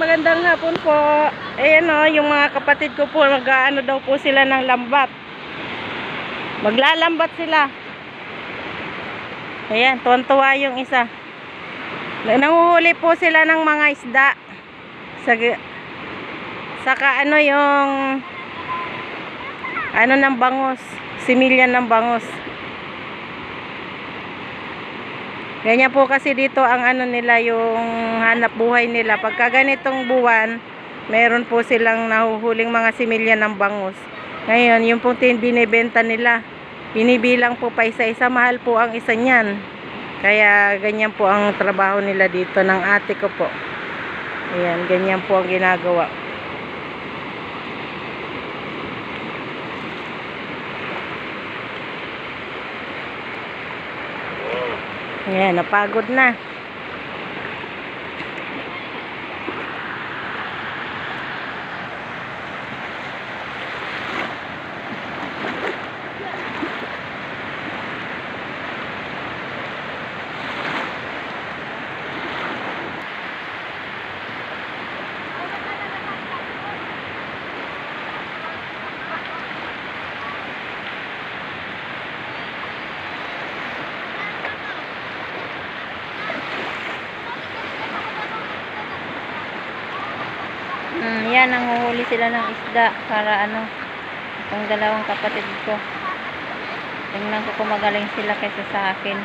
magandang hapon po. Ayan o, yung mga kapatid ko po, mag-ano daw po sila ng lambat. Maglalambat sila. Ayan, tuwan-tuwa yung isa. Nanguhuli po sila ng mga isda. Saka ano yung ano ng bangus, similyan ng bangus. Ganyan po kasi dito ang ano nila, yung hanap buhay nila. Pagka ganitong buwan, meron po silang nahuhuling mga similya ng bangus. Ngayon, yung pong binibenta nila, binibilang po pa isa-isa. Mahal po ang isa niyan. Kaya ganyan po ang trabaho nila dito ng ate ko po. Ayan, ganyan po ang ginagawa. Ayan, napagod na. Yan, nanguhuli sila ng isda para ano, itong dalawang kapatid ko. Tingnan ko kung magaling sila kaysa sa akin.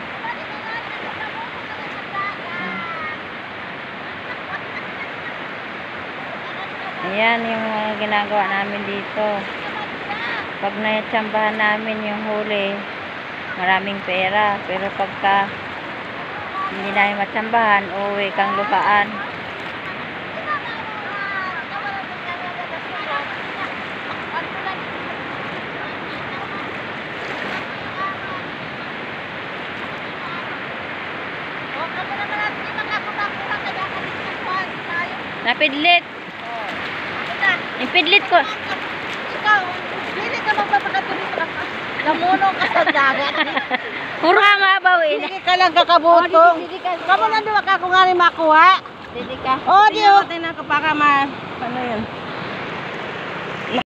Ayan yung mga ginagawa namin dito. Pag natsambahan namin yung huli, maraming pera. Pero pagka hindi namin matsambahan, uwi kang lupaan. Napidlit. Impidlit ko. Ikaw, hindi ka magpapakatuloy ka pa. Namunong ka sa dagat. Puro nga mabaw eh. Hindi ka lang kakabutong. Kamu nandun ka kung nga rin makuha. Hindi ka. Oh, di oh. Tingnan ko baka ano yun.